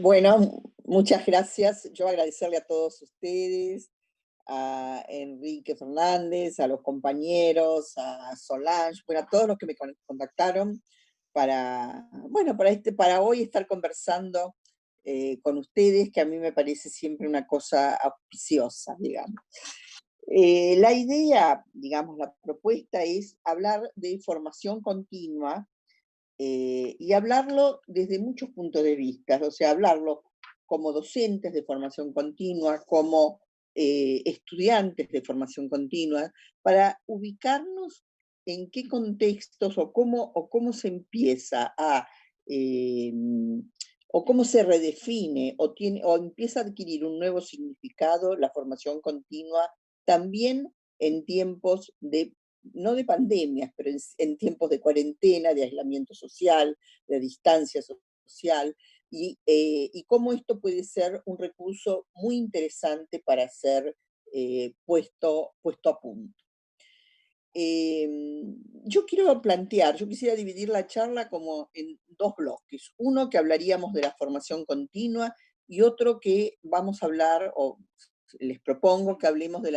Bueno, muchas gracias. Yo agradecerle a todos ustedes, a Enrique Fernández, a los compañeros, a Solange, bueno, a todos los que me contactaron para, bueno, para hoy estar conversando con ustedes, que a mí me parece siempre una cosa auspiciosa, digamos. La idea, digamos, la propuesta es hablar de formación continua y hablarlo desde muchos puntos de vista, o sea, hablarlo como docentes de formación continua, como estudiantes de formación continua, para ubicarnos en qué contextos o cómo se empieza a, eh, o cómo se redefine o empieza a adquirir un nuevo significado la formación continua también en tiempos de no de pandemias, pero en tiempos de cuarentena, de aislamiento social, de distancia social, y cómo esto puede ser un recurso muy interesante para ser puesto a punto. Yo quisiera dividir la charla como en dos bloques. Uno que hablaríamos de la formación continua y otro que vamos a hablar, o les propongo que hablemos de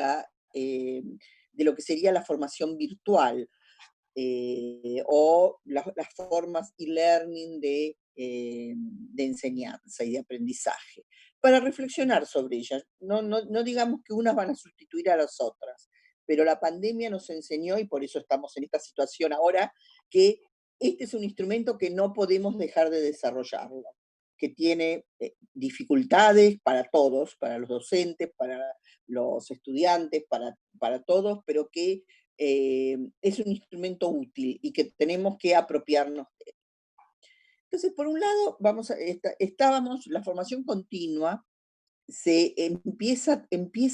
lo que sería la formación virtual, o las formas e-learning de enseñanza y de aprendizaje, para reflexionar sobre ellas. No digamos que unas van a sustituir a las otras, pero la pandemia nos enseñó, y por eso estamos en esta situación ahora, que este es un instrumento que no podemos dejar de desarrollarlo, que tiene dificultades para todos, para los docentes, para los estudiantes, para todos, pero que es un instrumento útil y que tenemos que apropiarnos de él. Entonces, por un lado, la formación continua empieza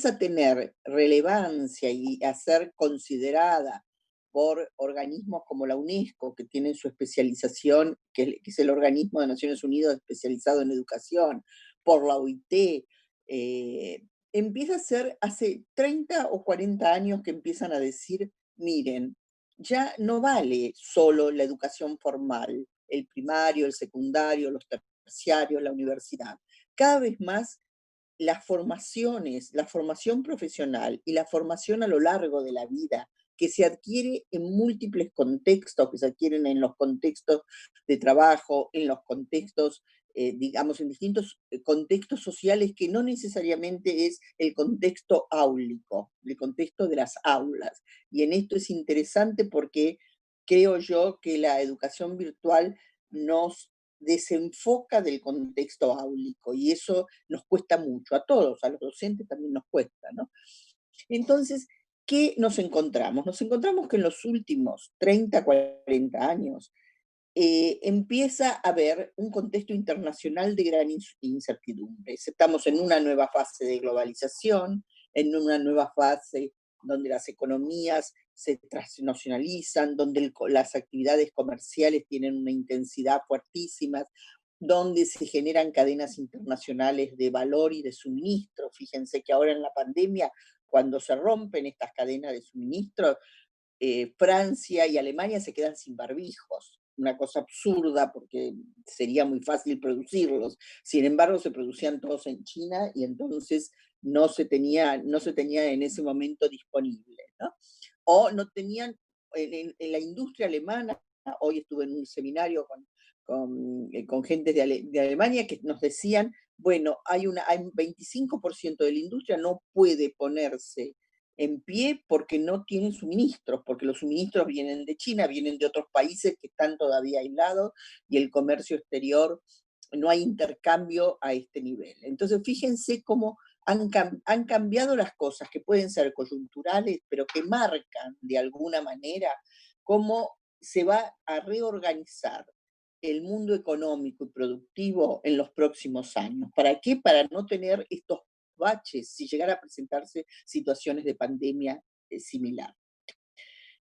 a tener relevancia y a ser considerada por organismos como la UNESCO, que tienen su especialización, que es el organismo de Naciones Unidas especializado en educación, por la OIT, empieza a ser hace 30 o 40 años que empiezan a decir, miren, ya no vale solo la educación formal, el primario, el secundario, los terciarios, la universidad. Cada vez más las formaciones, la formación profesional y la formación a lo largo de la vida, que se adquiere en múltiples contextos, que se adquieren en los contextos de trabajo, en los contextos, digamos, en distintos contextos sociales, que no necesariamente es el contexto áulico, el contexto de las aulas. Y en esto es interesante porque creo yo que la educación virtual nos desenfoca del contexto áulico, y eso nos cuesta mucho, a todos, a los docentes también nos cuesta, ¿no? Entonces, ¿qué nos encontramos? Nos encontramos que en los últimos 30, 40 años empieza a haber un contexto internacional de gran incertidumbre. Estamos en una nueva fase de globalización, en una nueva fase donde las economías se transnacionalizan, donde las actividades comerciales tienen una intensidad fuertísima, donde se generan cadenas internacionales de valor y de suministro. Fíjense que ahora en la pandemia, cuando se rompen estas cadenas de suministro, Francia y Alemania se quedan sin barbijos, una cosa absurda porque sería muy fácil producirlos. Sin embargo, se producían todos en China y entonces no se tenía en ese momento disponible, ¿no? O no tenían, en la industria alemana, hoy estuve en un seminario con gente de Alemania que nos decían, bueno, hay un 25% de la industria no puede ponerse en pie porque no tienen suministros, porque los suministros vienen de China, vienen de otros países que están todavía aislados, y el comercio exterior, no hay intercambio a este nivel. Entonces, fíjense cómo han cambiado las cosas, que pueden ser coyunturales, pero que marcan de alguna manera cómo se va a reorganizar el mundo económico y productivo en los próximos años. ¿Para qué? Para no tener estos baches si llegara a presentarse situaciones de pandemia similar.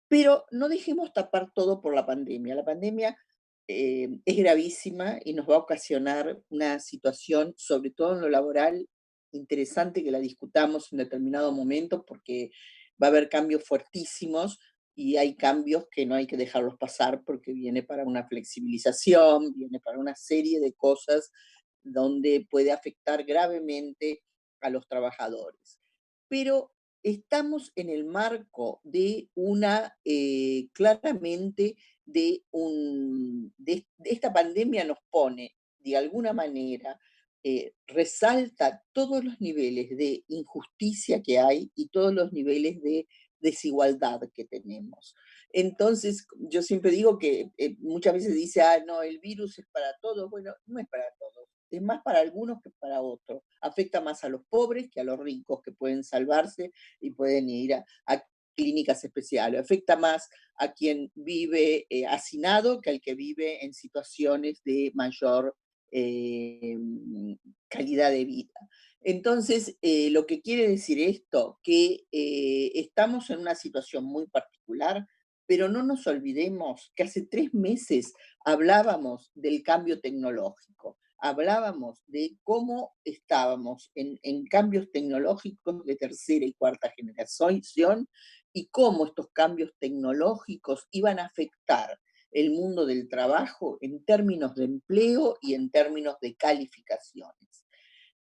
Pero no dejemos tapar todo por la pandemia. La pandemia es gravísima y nos va a ocasionar una situación, sobre todo en lo laboral, interesante que la discutamos en determinado momento, porque va a haber cambios fuertísimos y hay cambios que no hay que dejarlos pasar porque viene para una flexibilización, viene para una serie de cosas donde puede afectar gravemente a los trabajadores. Pero estamos en el marco de una, claramente, de esta pandemia nos pone, de alguna manera, resalta todos los niveles de injusticia que hay y todos los niveles de desigualdad que tenemos. Entonces, yo siempre digo que muchas veces dice, ah, no, el virus es para todos. Bueno, no es para todos. Es más para algunos que para otros. Afecta más a los pobres que a los ricos que pueden salvarse y pueden ir a clínicas especiales. Afecta más a quien vive hacinado que al que vive en situaciones de mayor eh, calidad de vida. Entonces, lo que quiere decir esto, que estamos en una situación muy particular, pero no nos olvidemos que hace 3 meses hablábamos del cambio tecnológico, hablábamos de cómo estábamos en cambios tecnológicos de tercera y cuarta generación y cómo estos cambios tecnológicos iban a afectar el mundo del trabajo en términos de empleo y en términos de calificaciones.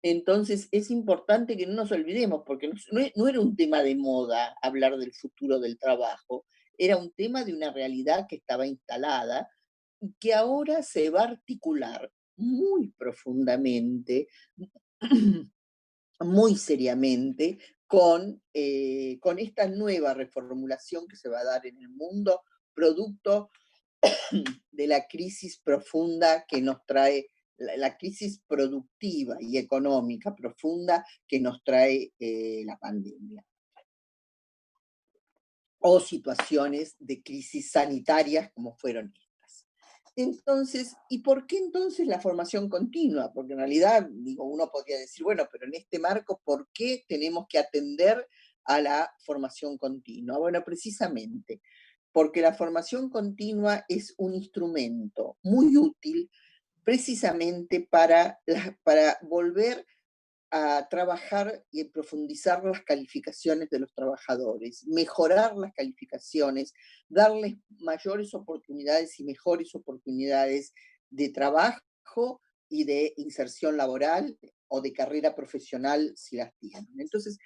Entonces es importante que no nos olvidemos, porque no era un tema de moda hablar del futuro del trabajo, era un tema de una realidad que estaba instalada y que ahora se va a articular muy profundamente, muy seriamente, con esta nueva reformulación que se va a dar en el mundo, producto de la crisis profunda que nos trae, la crisis productiva y económica profunda que nos trae la pandemia. O situaciones de crisis sanitarias como fueron estas. Entonces, ¿y por qué entonces la formación continua? Porque en realidad, digo, uno podría decir, bueno, pero en este marco, ¿por qué tenemos que atender a la formación continua? Bueno, precisamente porque la formación continua es un instrumento muy útil precisamente para volver a trabajar y profundizar las calificaciones de los trabajadores, mejorar las calificaciones, darles mayores oportunidades y mejores oportunidades de trabajo y de inserción laboral o de carrera profesional si las tienen. Entonces,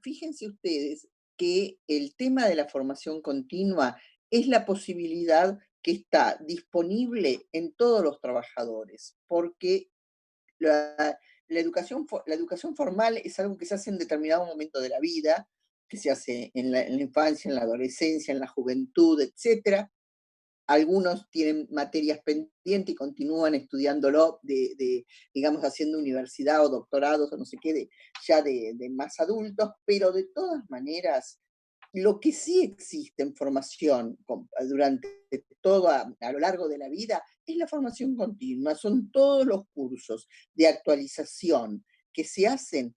fíjense ustedes que el tema de la formación continua es la posibilidad que está disponible en todos los trabajadores, porque la educación formal es algo que se hace en determinado momento de la vida, que se hace en la infancia, en la adolescencia, en la juventud, etcétera. Algunos tienen materias pendientes y continúan estudiándolo, digamos, haciendo universidad o doctorados o no sé qué, ya de más adultos, pero de todas maneras, lo que sí existe en formación durante a lo largo de la vida es la formación continua, son todos los cursos de actualización que se hacen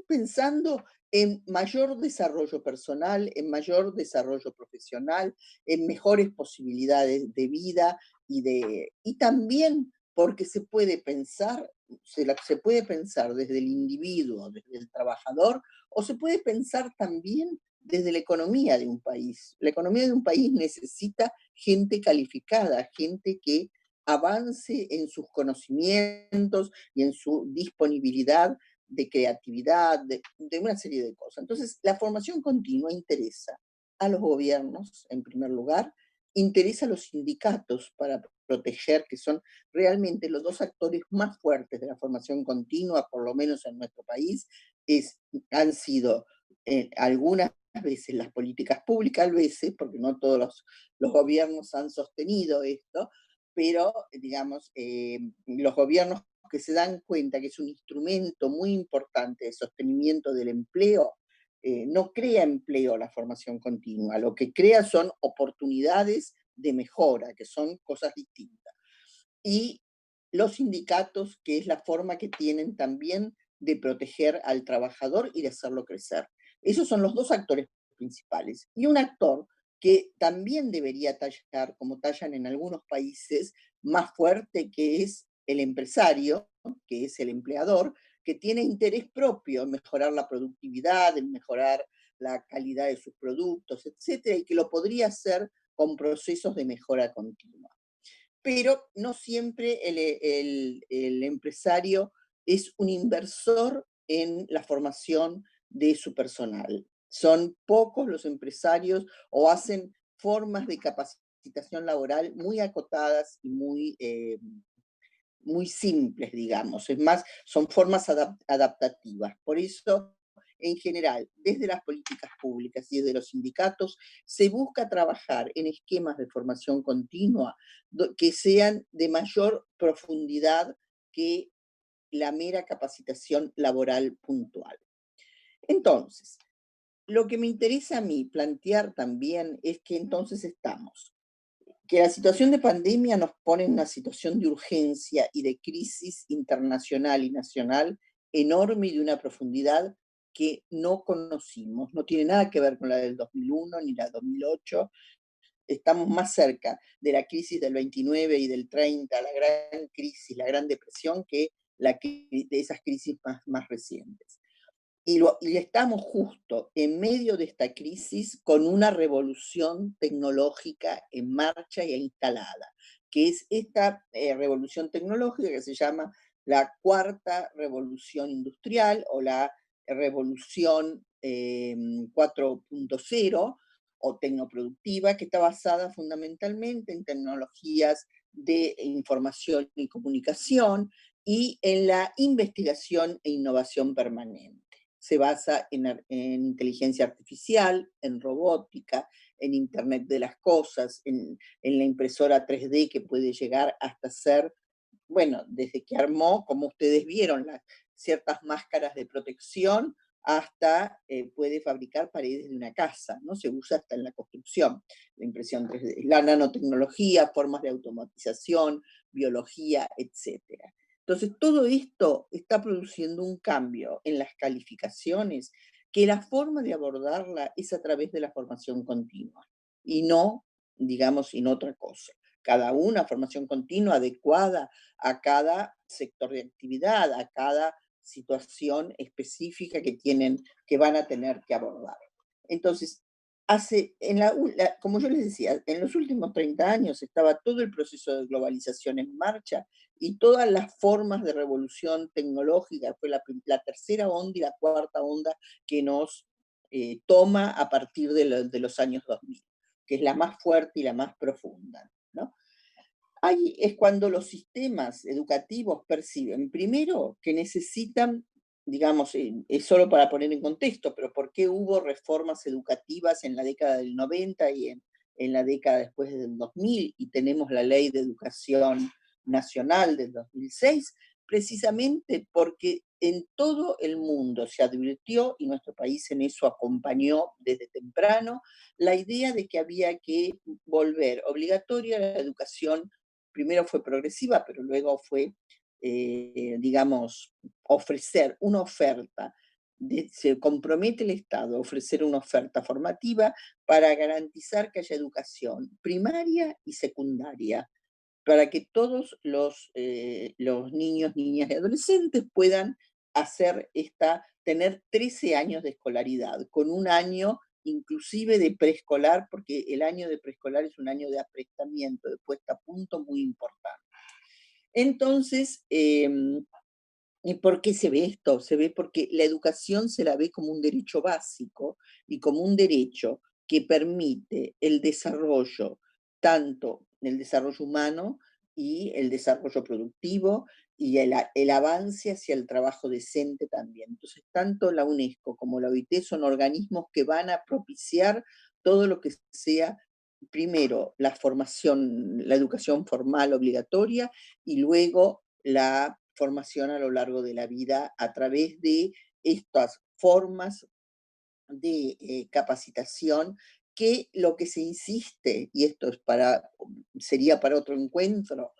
pensando en mayor desarrollo personal, en mayor desarrollo profesional, en mejores posibilidades de vida y también porque se puede pensar desde el individuo, desde el trabajador, o se puede pensar también desde la economía de un país. La economía de un país necesita gente calificada, gente que avance en sus conocimientos y en su disponibilidad de creatividad, de una serie de cosas. Entonces, la formación continua interesa a los gobiernos, en primer lugar, interesa a los sindicatos para proteger, que son realmente los dos actores más fuertes de la formación continua, por lo menos en nuestro país, han sido algunas veces las políticas públicas, a veces, porque no todos los gobiernos han sostenido esto, pero digamos, los gobiernos que se dan cuenta que es un instrumento muy importante de sostenimiento del empleo, no crea empleo la formación continua, lo que crea son oportunidades de mejora, que son cosas distintas. Y los sindicatos, que es la forma que tienen también de proteger al trabajador y de hacerlo crecer. Esos son los dos actores principales. Y un actor que también debería tallar, como tallan en algunos países, más fuerte, que es el empresario, que es el empleador, que tiene interés propio en mejorar la productividad, en mejorar la calidad de sus productos, etcétera, y que lo podría hacer con procesos de mejora continua. pero no siempre el empresario es un inversor en la formación de su personal. Son pocos los empresarios o hacen formas de capacitación laboral muy acotadas y muy simples, digamos. Es más, son formas adaptativas. Por eso, en general, desde las políticas públicas y desde los sindicatos, se busca trabajar en esquemas de formación continua que sean de mayor profundidad que la mera capacitación laboral puntual. Entonces, lo que me interesa a mí plantear también es que entonces estamos que la situación de pandemia nos pone en una situación de urgencia y de crisis internacional y nacional enorme y de una profundidad que no conocimos. No tiene nada que ver con la del 2001 ni la del 2008. Estamos más cerca de la crisis del 29 y del 30, la gran crisis, la gran depresión, que de esas crisis más recientes. Y estamos justo en medio de esta crisis con una revolución tecnológica en marcha y instalada, que es esta revolución tecnológica que se llama la cuarta revolución industrial o la revolución 4.0 o tecnoproductiva, que está basada fundamentalmente en tecnologías de información y comunicación y en la investigación e innovación permanente. Se basa en inteligencia artificial, en robótica, en Internet de las cosas, en la impresora 3D que puede llegar hasta ser, bueno, desde que armó, como ustedes vieron, ciertas máscaras de protección, hasta puede fabricar paredes de una casa, ¿no? Se usa hasta en la construcción, la impresión 3D, la nanotecnología, formas de automatización, biología, etcétera. Entonces, todo esto está produciendo un cambio en las calificaciones, que la forma de abordarla es a través de la formación continua y no, digamos, sin otra cosa. Cada una formación continua adecuada a cada sector de actividad, a cada situación específica que van a tener que abordar. Entonces, como yo les decía, en los últimos 30 años estaba todo el proceso de globalización en marcha y todas las formas de revolución tecnológica, fue la tercera onda y la cuarta onda que nos toma a partir de los años 2000, que es la más fuerte y la más profunda, ¿no? Ahí es cuando los sistemas educativos perciben, primero, que necesitan, digamos, es solo para poner en contexto, pero ¿por qué hubo reformas educativas en la década del 90 y en la década después del 2000 y tenemos la Ley de Educación Nacional del 2006? Precisamente porque en todo el mundo se advirtió, y nuestro país en eso acompañó desde temprano, la idea de que había que volver obligatoria la educación. Primero fue progresiva, pero luego fue, digamos, ofrecer una oferta. Se compromete el Estado a ofrecer una oferta formativa para garantizar que haya educación primaria y secundaria, para que todos los niños, niñas y adolescentes puedan tener 13 años de escolaridad, con un año inclusive de preescolar, porque el año de preescolar es un año de aprestamiento, de puesta a punto muy importante. Entonces, ¿y por qué se ve esto? Se ve porque la educación se la ve como un derecho básico y como un derecho que permite el desarrollo, tanto el desarrollo humano y el desarrollo productivo y el avance hacia el trabajo decente también. Entonces, tanto la UNESCO como la OIT son organismos que van a propiciar todo lo que sea, primero, la formación, la educación formal obligatoria y luego la formación a lo largo de la vida a través de estas formas de capacitación que lo que se insiste, y esto sería para otro encuentro,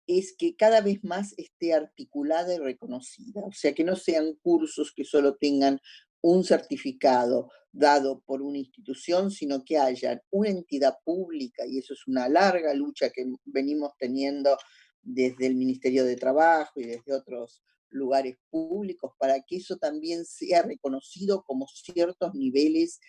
es que cada vez más esté articulada y reconocida, o sea, que no sean cursos que solo tengan un certificado dado por una institución, sino que haya una entidad pública, y eso es una larga lucha que venimos teniendo desde el Ministerio de Trabajo y desde otros lugares públicos, para que eso también sea reconocido como ciertos niveles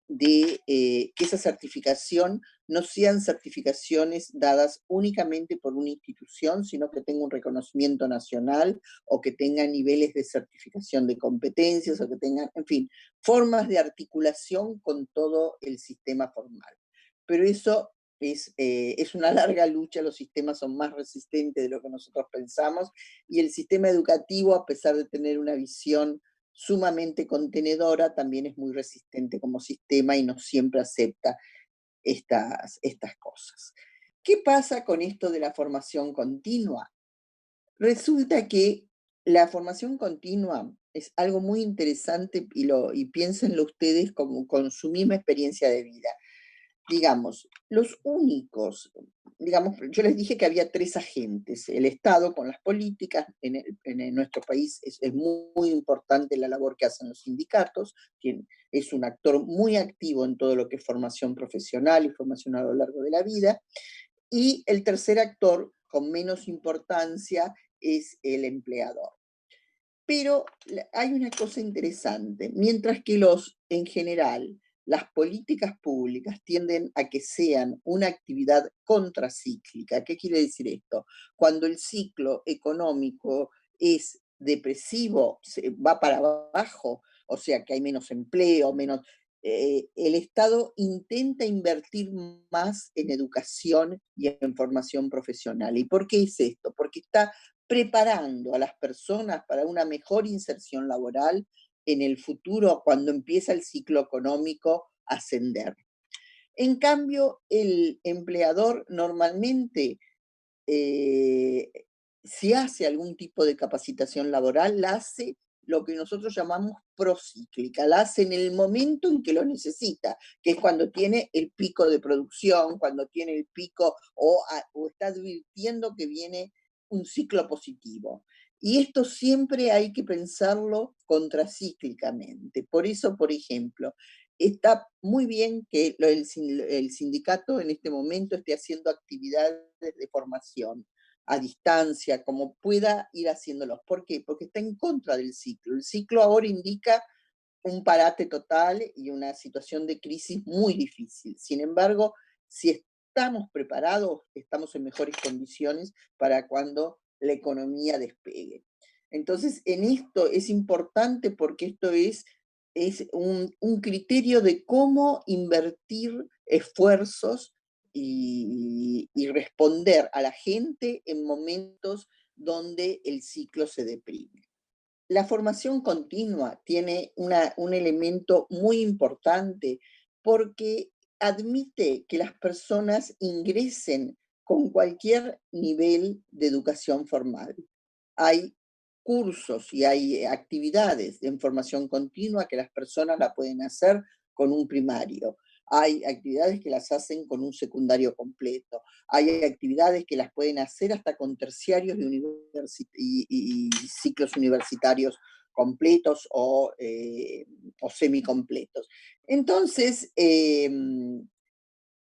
de que esa certificación no sean certificaciones dadas únicamente por una institución, sino que tenga un reconocimiento nacional o que tenga niveles de certificación de competencias o que tengan, en fin, formas de articulación con todo el sistema formal. Pero eso es una larga lucha, los sistemas son más resistentes de lo que nosotros pensamos y el sistema educativo, a pesar de tener una visión sumamente contenedora, también es muy resistente como sistema y no siempre acepta estas cosas. ¿Qué pasa con esto de la formación continua? Resulta que la formación continua es algo muy interesante y piénsenlo ustedes como con su misma experiencia de vida. Digamos, los únicos, digamos, yo les dije que había tres agentes, el Estado con las políticas, nuestro país es muy importante la labor que hacen los sindicatos, quien es un actor muy activo en todo lo que es formación profesional y formación a lo largo de la vida, y el tercer actor, con menos importancia, es el empleador. Pero hay una cosa interesante, mientras que en general, las políticas públicas tienden a que sean una actividad contracíclica. ¿Qué quiere decir esto? Cuando el ciclo económico es depresivo, se va para abajo, o sea que hay menos empleo, el Estado intenta invertir más en educación y en formación profesional. ¿Y por qué es esto? Porque está preparando a las personas para una mejor inserción laboral en el futuro cuando empieza el ciclo económico a ascender. En cambio, el empleador normalmente, eh, si hace algún tipo de capacitación laboral, la hace lo que nosotros llamamos procíclica, la hace en el momento en que lo necesita, que es cuando tiene el pico de producción, cuando tiene el pico o está advirtiendo que viene un ciclo positivo. Y esto siempre hay que pensarlo contracíclicamente. Por eso, por ejemplo, está muy bien que el sindicato en este momento esté haciendo actividades de formación a distancia, como pueda ir haciéndolos. ¿Por qué? Porque está en contra del ciclo. El ciclo ahora indica un parate total y una situación de crisis muy difícil. Sin embargo, si estamos preparados, estamos en mejores condiciones para cuando la economía despegue. Entonces, en esto es importante porque esto es un criterio de cómo invertir esfuerzos y responder a la gente en momentos donde el ciclo se deprime. La formación continua tiene un elemento muy importante porque admite que las personas ingresen con cualquier nivel de educación formal. Hay cursos y hay actividades en formación continua que las personas la pueden hacer con un primario. Hay actividades que las hacen con un secundario completo. Hay actividades que las pueden hacer hasta con terciarios y ciclos universitarios completos o semicompletos. Entonces,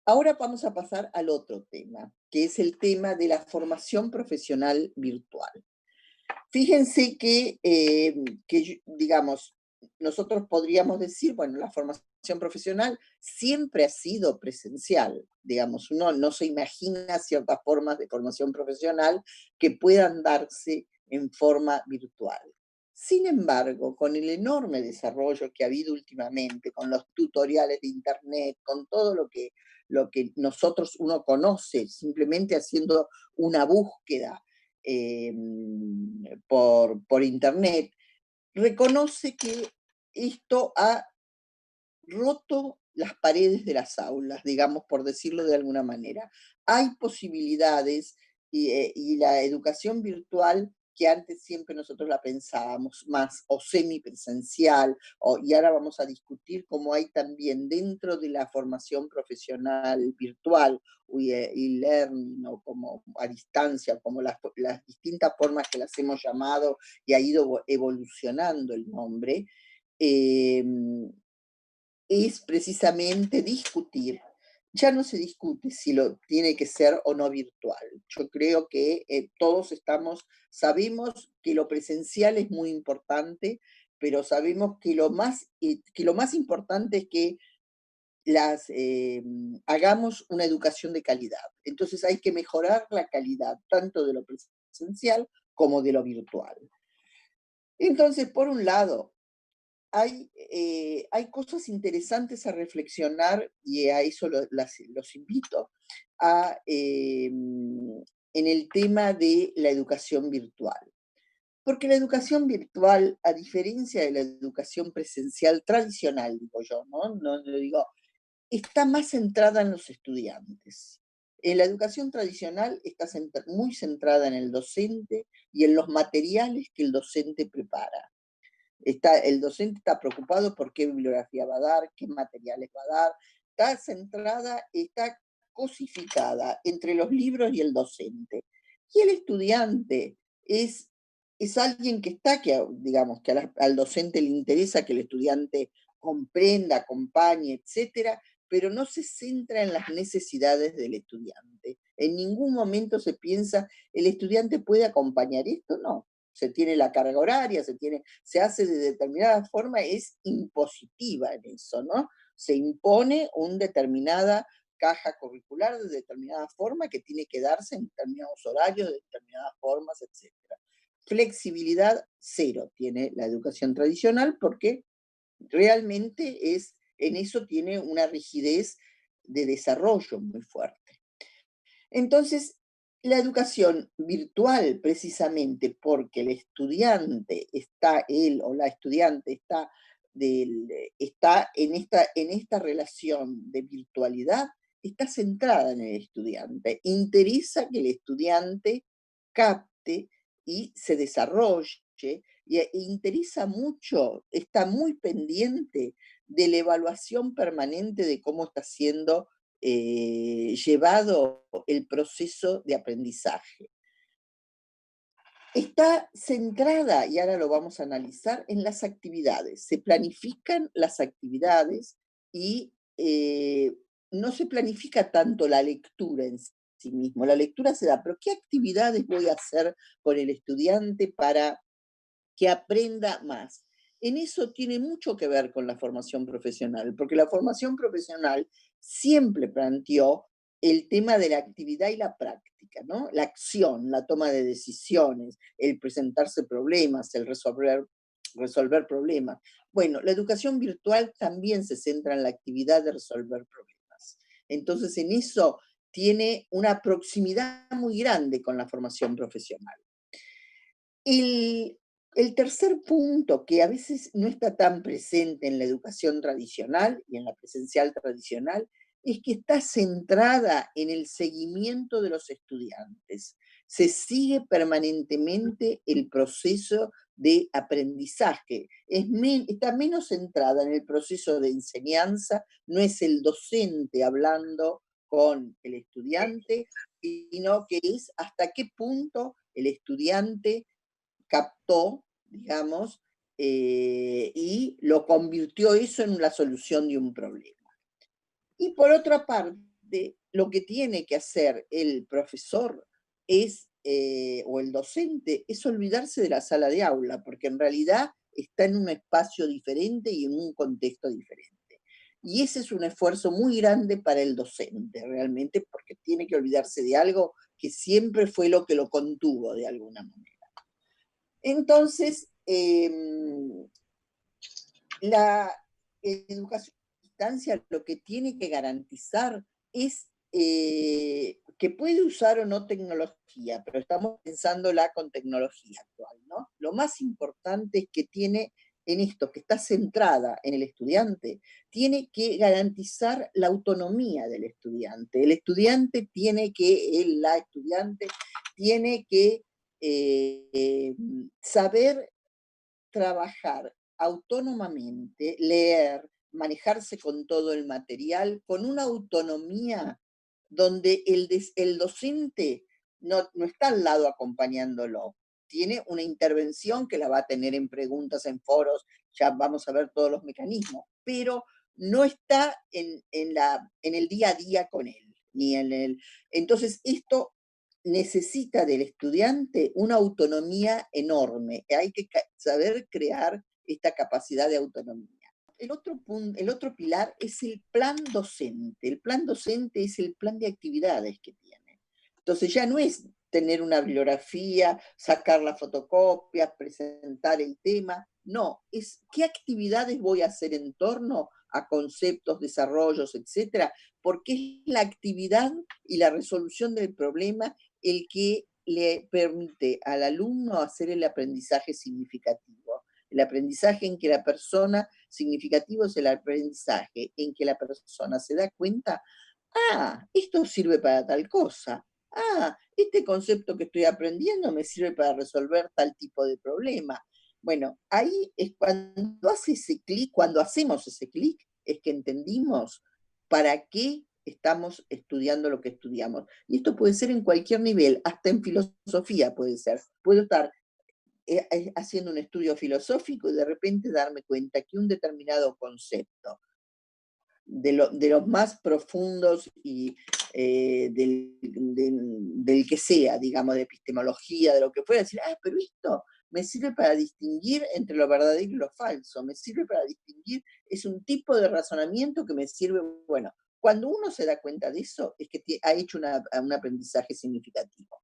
ahora vamos a pasar al otro tema, que es el tema de la formación profesional virtual. Fíjense digamos, nosotros podríamos decir, bueno, la formación profesional siempre ha sido presencial, digamos, uno no se imagina ciertas formas de formación profesional que puedan darse en forma virtual. Sin embargo, con el enorme desarrollo que ha habido últimamente, con los tutoriales de Internet, con todo lo que uno conoce, simplemente haciendo una búsqueda eh, por Internet, reconoce que esto ha roto las paredes de las aulas, digamos, por decirlo de alguna manera. Hay posibilidades y la educación virtual que antes siempre nosotros la pensábamos más o semipresencial, y ahora vamos a discutir cómo hay también dentro de la formación profesional virtual y learning o como a distancia, como las distintas formas que las hemos llamado y ha ido evolucionando el nombre, eh, es precisamente discutir. Ya no se discute si lo tiene que ser o no virtual. Yo creo que sabemos que lo presencial es muy importante, pero sabemos que lo más importante es que hagamos una educación de calidad. Entonces hay que mejorar la calidad tanto de lo presencial como de lo virtual. Entonces, por un lado, hay cosas interesantes a reflexionar y a eso los invito en el tema de la educación virtual. Porque la educación virtual, a diferencia de la educación presencial tradicional, digo yo, ¿no? No lo digo, está más centrada en los estudiantes. En la educación tradicional está muy centrada en el docente y en los materiales que el docente prepara. El docente está preocupado por qué bibliografía va a dar, qué materiales va a dar, está centrada, está cosificada entre los libros y el docente. Y el estudiante es alguien que está, digamos, que al docente le interesa que el estudiante comprenda, acompañe, etcétera, pero no se centra en las necesidades del estudiante. En ningún momento se piensa, ¿el estudiante puede acompañar esto? No. Se tiene la carga horaria, se hace de determinada forma, es impositiva en eso, ¿no? Se impone una determinada caja curricular de determinada forma que tiene que darse en determinados horarios, de determinadas formas, etc. Flexibilidad cero tiene la educación tradicional porque realmente en eso tiene una rigidez de desarrollo muy fuerte. Entonces, la educación virtual, precisamente porque el estudiante está, él o la estudiante está en esta relación de virtualidad, está centrada en el estudiante. Interesa que el estudiante capte y se desarrolle, e interesa mucho, está muy pendiente de la evaluación permanente de cómo está siendo llevado el proceso de aprendizaje. Está centrada, y ahora lo vamos a analizar, en las actividades. Se planifican las actividades y no se planifica tanto la lectura en sí mismo. La lectura se da, pero ¿qué actividades voy a hacer con el estudiante para que aprenda más? En eso tiene mucho que ver con la formación profesional, porque la formación profesional siempre planteó el tema de la actividad y la práctica, ¿no? La acción, la toma de decisiones, el presentarse problemas, el resolver problemas. Bueno, la educación virtual también se centra en la actividad de resolver problemas. Entonces, en eso tiene una proximidad muy grande con la formación profesional. El tercer punto, que a veces no está tan presente en la educación tradicional y en la presencial tradicional, es que está centrada en el seguimiento de los estudiantes. Se sigue permanentemente el proceso de aprendizaje. Está menos centrada en el proceso de enseñanza, no es el docente hablando con el estudiante, sino que es hasta qué punto el estudiante captó, digamos, y lo convirtió eso en la solución de un problema. Y por otra parte, lo que tiene que hacer el profesor o el docente, es olvidarse de la sala de aula, porque en realidad está en un espacio diferente y en un contexto diferente. Y ese es un esfuerzo muy grande para el docente, realmente, porque tiene que olvidarse de algo que siempre fue lo que lo contuvo de alguna manera. Entonces, la educación a distancia lo que tiene que garantizar es que puede usar o no tecnología, pero estamos pensándola con tecnología actual, ¿no? Lo más importante es que tiene en esto, que está centrada en el estudiante, tiene que garantizar la autonomía del estudiante. El estudiante tiene que, la estudiante tiene que saber trabajar autónomamente, leer, manejarse con todo el material, con una autonomía donde el docente no está al lado acompañándolo. Tiene una intervención que la va a tener en preguntas, en foros, ya vamos a ver todos los mecanismos, pero no está en el día a día con él. Entonces, esto necesita del estudiante una autonomía enorme. Hay que saber crear esta capacidad de autonomía. el otro pilar es el plan docente. El plan docente es el plan de actividades que tiene. Entonces ya no es tener una bibliografía, sacar la fotocopia, presentar el tema. No, es qué actividades voy a hacer en torno a conceptos, desarrollos, etcétera, porque es la actividad y la resolución del problema el que le permite al alumno hacer el aprendizaje significativo. El aprendizaje en que la persona, significativo es el aprendizaje en que la persona se da cuenta, esto sirve para tal cosa, este concepto que estoy aprendiendo me sirve para resolver tal tipo de problema. Bueno, ahí es cuando hace ese clic, cuando hacemos ese clic, es que entendimos para qué estamos estudiando lo que estudiamos. Y esto puede ser en cualquier nivel, hasta en filosofía puede ser. Puedo estar haciendo un estudio filosófico y de repente darme cuenta que un determinado concepto de los más profundos y del que sea, digamos, de epistemología, de lo que fuera, decir, pero esto me sirve para distinguir entre lo verdadero y lo falso, me sirve para distinguir, es un tipo de razonamiento que me sirve, bueno, cuando uno se da cuenta de eso, es que ha hecho un aprendizaje significativo.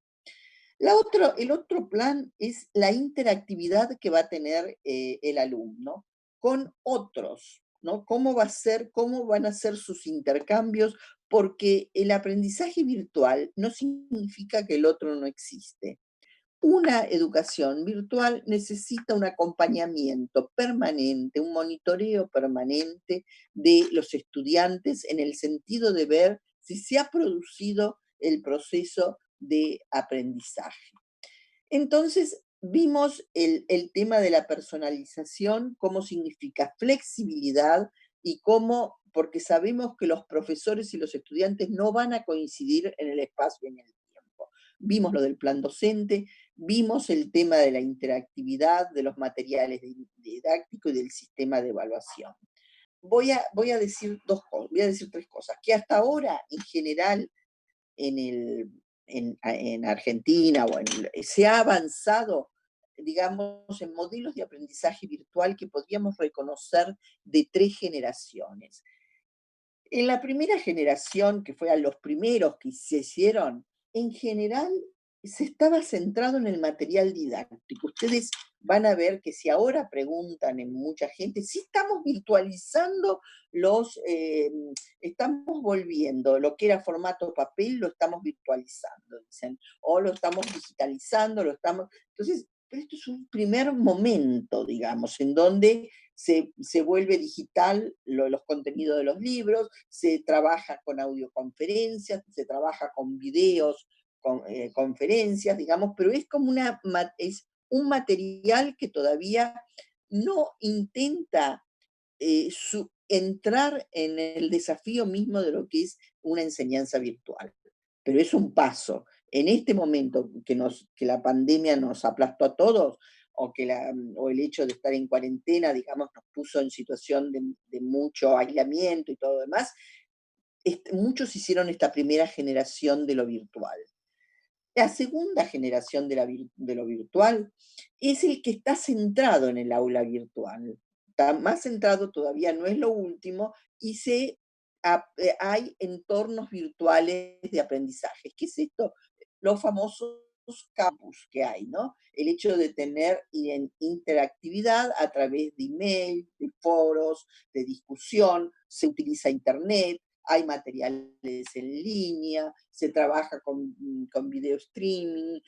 El otro plan es la interactividad que va a tener el alumno con otros, ¿no? ¿Cómo va a ser, cómo van a ser sus intercambios? Porque el aprendizaje virtual no significa que el otro no existe. Una educación virtual necesita un acompañamiento permanente, un monitoreo permanente de los estudiantes en el sentido de ver si se ha producido el proceso de aprendizaje. Entonces, vimos el tema de la personalización, cómo significa flexibilidad y cómo, porque sabemos que los profesores y los estudiantes no van a coincidir en el espacio y en el tiempo. Vimos lo del plan docente, vimos el tema de la interactividad, de los materiales didácticos y del sistema de evaluación. Voy a decir voy a decir tres cosas, que hasta ahora, en general, en, el, en Argentina se ha avanzado, digamos, en modelos de aprendizaje virtual que podríamos reconocer de tres generaciones. En la primera generación, que fue a los primeros que se hicieron, en general se estaba centrado en el material didáctico. Ustedes van a ver que si ahora preguntan en mucha gente, si estamos virtualizando estamos volviendo lo que era formato papel, lo estamos virtualizando, dicen, o lo estamos digitalizando, lo estamos... Entonces, pero esto es un primer momento, digamos, en donde se vuelve digital los contenidos de los libros, se trabaja con audioconferencias, se trabaja con videos, conferencias, digamos, pero es como es un material que todavía no intenta entrar en el desafío mismo de lo que es una enseñanza virtual. Pero es un paso. En este momento que la pandemia nos aplastó a todos, o el hecho de estar en cuarentena, digamos, nos puso en situación de mucho aislamiento y todo lo demás, muchos hicieron esta primera generación de lo virtual. La segunda generación de lo virtual es el que está centrado en el aula virtual. Está más centrado, todavía no es lo último, y hay entornos virtuales de aprendizaje. ¿Qué es esto? Los famosos campus que hay, ¿no? El hecho de tener interactividad a través de email, de foros, de discusión, se utiliza internet, hay materiales en línea, se trabaja con video streaming,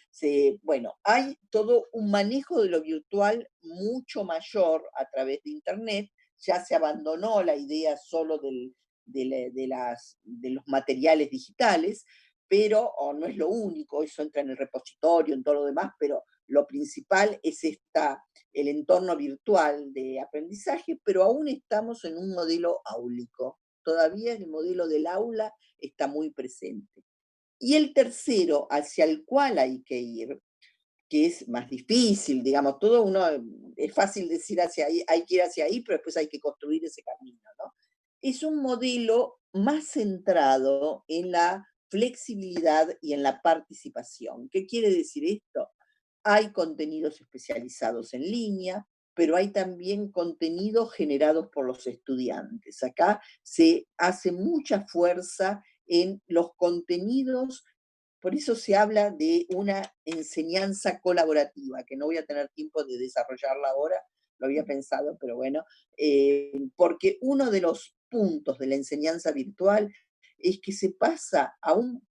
bueno, hay todo un manejo de lo virtual mucho mayor a través de Internet, ya se abandonó la idea solo de los materiales digitales, pero no es lo único, eso entra en el repositorio, en todo lo demás, pero lo principal es el entorno virtual de aprendizaje, pero aún estamos en un modelo áulico. Todavía el modelo del aula está muy presente. Y el tercero, hacia el cual hay que ir, que es más difícil, digamos, todo uno, es fácil decir hacia ahí, hay que ir hacia ahí, pero después hay que construir ese camino, ¿no? Es un modelo más centrado en la flexibilidad y en la participación. ¿Qué quiere decir esto? Hay contenidos especializados en línea, pero hay también contenidos generados por los estudiantes. Acá se hace mucha fuerza en los contenidos, por eso se habla de una enseñanza colaborativa, que no voy a tener tiempo de desarrollarla ahora, lo había pensado, pero bueno, porque uno de los puntos de la enseñanza virtual es que se pasa a un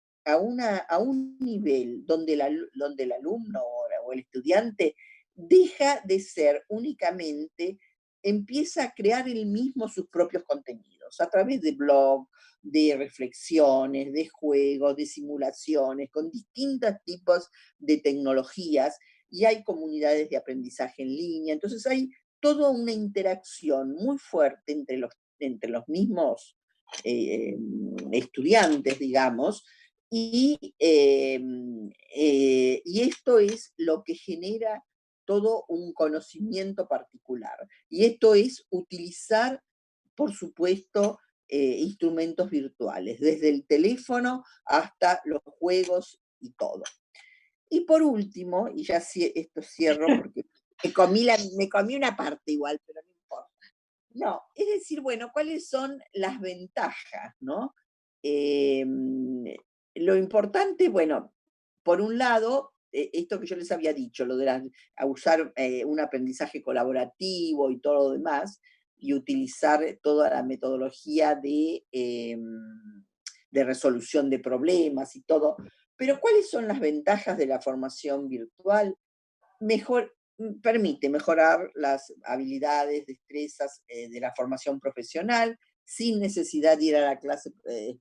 nivel donde donde el alumno o el estudiante deja de ser únicamente, empieza a crear él mismo sus propios contenidos a través de blogs, de reflexiones, de juegos, de simulaciones, con distintos tipos de tecnologías, y hay comunidades de aprendizaje en línea. Entonces hay toda una interacción muy fuerte entre los mismos estudiantes, digamos, y esto es lo que genera todo un conocimiento particular. Y esto es utilizar, por supuesto, instrumentos virtuales, desde el teléfono hasta los juegos y todo. Y por último, y ya esto cierro porque me comí una parte igual, pero no importa. No, es decir, bueno, ¿cuáles son las ventajas, no? Lo importante, bueno, por un lado, esto que yo les había dicho, lo de a usar un aprendizaje colaborativo y todo lo demás, y utilizar toda la metodología de resolución de problemas y todo. Pero ¿cuáles son las ventajas de la formación virtual? Permite mejorar las habilidades, destrezas de la formación profesional sin necesidad de ir a las clases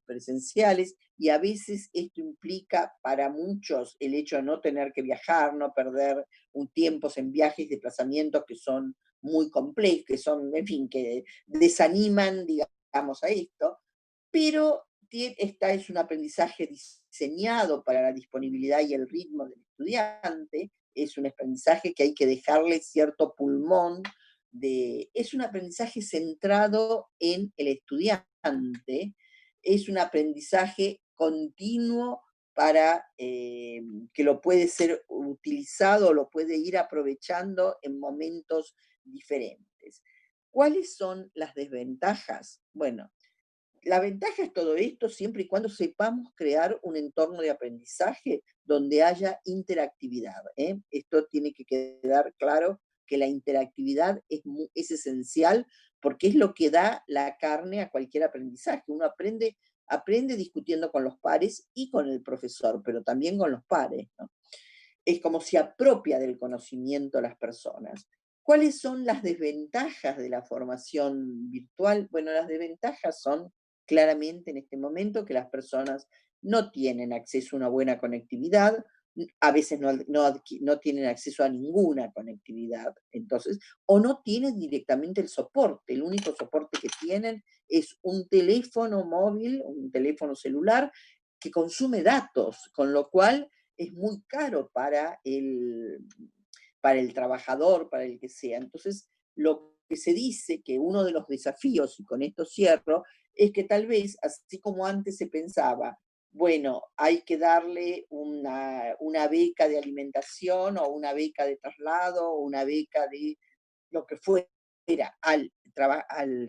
presenciales, y a veces esto implica para muchos el hecho de no tener que viajar, no perder un tiempo en viajes, desplazamientos que son muy complejos, que son, en fin, que desaniman, digamos, a esto, pero esta es un aprendizaje diseñado para la disponibilidad y el ritmo del estudiante, es un aprendizaje que hay que dejarle cierto pulmón es un aprendizaje centrado en el estudiante, es un aprendizaje continuo para que lo puede ser utilizado, lo puede ir aprovechando en momentos diferentes. ¿Cuáles son las desventajas? Bueno, la ventaja es todo esto siempre y cuando sepamos crear un entorno de aprendizaje donde haya interactividad, ¿eh? Esto tiene que quedar claro, que la interactividad es esencial porque es lo que da la carne a cualquier aprendizaje. Uno aprende discutiendo con los pares y con el profesor, pero también con los pares, ¿no? Es como se apropia del conocimiento a las personas. ¿Cuáles son las desventajas de la formación virtual? Bueno, las desventajas son claramente en este momento que las personas no tienen acceso a una buena conectividad, a veces no tienen acceso a ninguna conectividad, entonces, o no tienen directamente el soporte. El único soporte que tienen es un teléfono móvil, un teléfono celular que consume datos, con lo cual es muy caro para el trabajador, para el que sea. Entonces, lo que se dice que uno de los desafíos, y con esto cierro, es que tal vez, así como antes se pensaba, bueno, hay que darle una beca de alimentación o una beca de traslado o una beca de lo que fuera al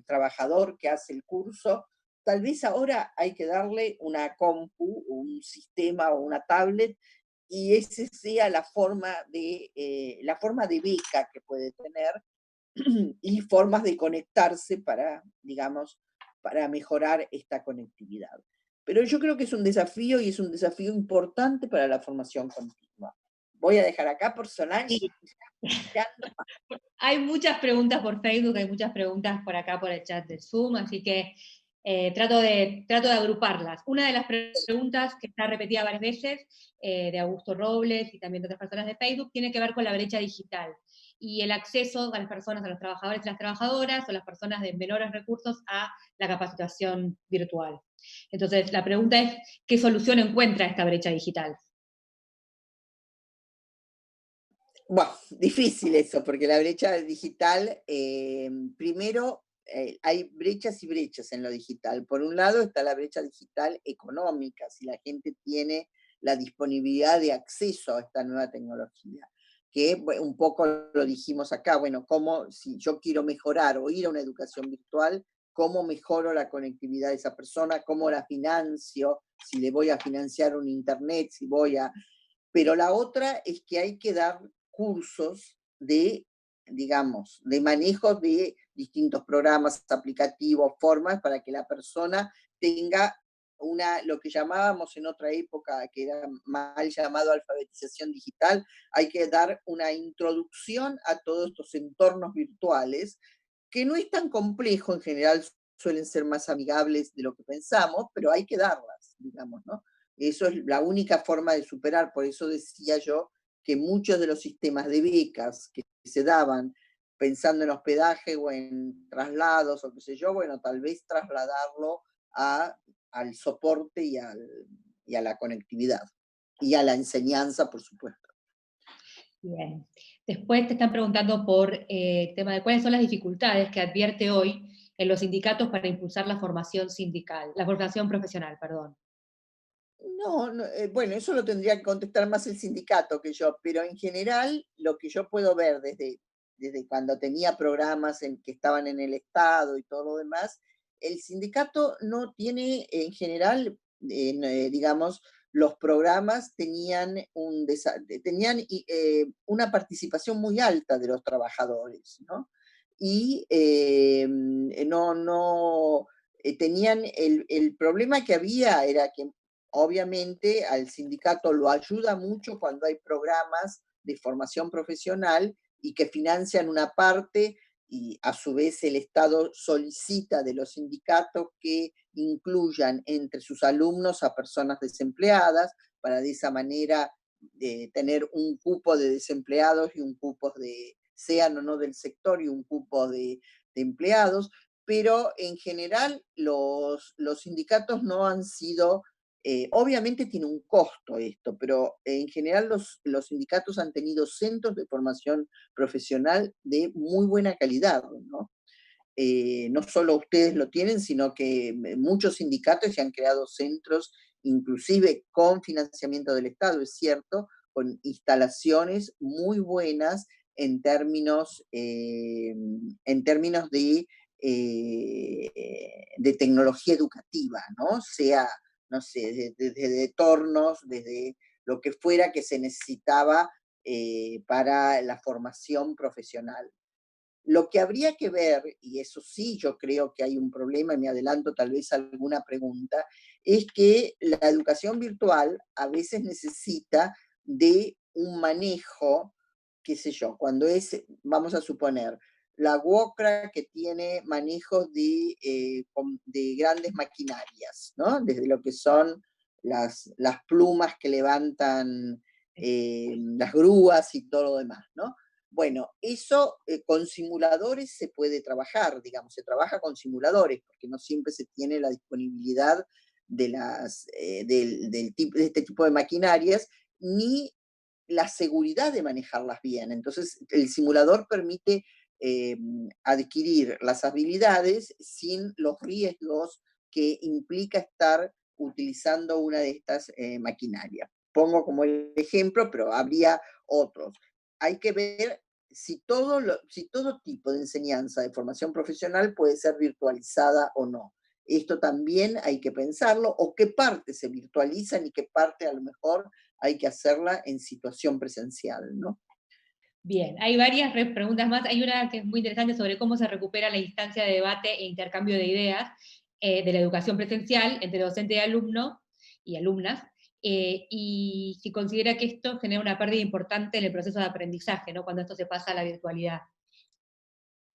trabajador que hace el curso, tal vez ahora hay que darle una compu, un sistema o una tablet, y esa sea la forma de beca que puede tener y formas de conectarse para, digamos, para mejorar esta conectividad. Pero yo creo que es un desafío y es un desafío importante para la formación continua. Voy a dejar acá por Solange. Sí. Hay muchas preguntas por Facebook, hay muchas preguntas por acá por el chat de Zoom, así que trato de agruparlas. Una de las preguntas que está repetida varias veces, de Augusto Robles y también de otras personas de Facebook, tiene que ver con la brecha digital y el acceso a las personas, a los trabajadores y las trabajadoras, o las personas de menores recursos a la capacitación virtual. Entonces, la pregunta es, ¿qué solución encuentra esta brecha digital? Bueno, difícil eso, porque la brecha digital, primero, hay brechas y brechas en lo digital. Por un lado está la brecha digital económica, si la gente tiene la disponibilidad de acceso a esta nueva tecnología. que un poco lo dijimos acá, bueno, cómo si yo quiero mejorar o ir a una educación virtual, cómo mejoro la conectividad de esa persona, cómo la financio, si le voy a financiar un internet, si voy a... Pero la otra es que hay que dar cursos de, digamos, de manejo de distintos programas, aplicativos, formas, para que la persona tenga lo que llamábamos en otra época, que era mal llamado alfabetización digital, hay que dar una introducción a todos estos entornos virtuales, que no es tan complejo en general, suelen ser más amigables de lo que pensamos, pero hay que darlas, digamos, ¿no? Eso es la única forma de superar, por eso decía yo que muchos de los sistemas de becas que se daban pensando en hospedaje o en traslados o qué sé yo, bueno, tal vez trasladarlo a, al soporte y a la conectividad y a la enseñanza, por supuesto. Bien. Después te están preguntando por el tema de cuáles son las dificultades que advierte hoy en los sindicatos para impulsar la formación sindical, la formación profesional, perdón. No, no, bueno, eso lo tendría que contestar más el sindicato que yo, pero en general lo que yo puedo ver desde cuando tenía programas que estaban en el Estado y todo lo demás, el sindicato no tiene en general, digamos, los programas tenían, tenían una participación muy alta de los trabajadores, ¿no? Y no, tenían el problema que había era que obviamente al sindicato lo ayuda mucho cuando hay programas de formación profesional y que financian una parte y a su vez el Estado solicita de los sindicatos que incluyan entre sus alumnos a personas desempleadas para de esa manera tener un cupo de desempleados y un cupo de, sean o no del sector, y un cupo de empleados, pero en general los sindicatos no han sido obviamente tiene un costo esto, pero en general los sindicatos han tenido centros de formación profesional de muy buena calidad, ¿no? No solo ustedes lo tienen, sino que muchos sindicatos se han creado centros, inclusive con financiamiento del Estado, es cierto, con instalaciones muy buenas en términos de tecnología educativa, ¿no? Sea, no sé, desde tornos, desde lo que fuera que se necesitaba para la formación profesional. Lo que habría que ver, y eso sí yo creo que hay un problema, y me adelanto tal vez a alguna pregunta, es que la educación virtual a veces necesita de un manejo, qué sé yo, cuando es, vamos a suponer, la UOCRA que tiene manejos de grandes maquinarias, ¿no? Desde lo que son las plumas que levantan las grúas y todo lo demás, ¿no? Bueno, eso con simuladores se puede trabajar, digamos, se trabaja con simuladores, porque no siempre se tiene la disponibilidad de este tipo de maquinarias, ni la seguridad de manejarlas bien. Entonces, el simulador permite eh, adquirir las habilidades sin los riesgos que implica estar utilizando una de estas maquinarias. Pongo como el ejemplo, pero habría otros. Hay que ver si todo tipo de enseñanza de formación profesional puede ser virtualizada o no. Esto también hay que pensarlo, o qué parte se virtualizan y qué parte a lo mejor hay que hacerla en situación presencial, ¿no? Bien, hay varias preguntas más. Hay una que es muy interesante sobre cómo se recupera la instancia de debate e intercambio de ideas de la educación presencial entre docente y alumno y alumnas, y si considera que esto genera una pérdida importante en el proceso de aprendizaje, ¿no? Cuando esto se pasa a la virtualidad.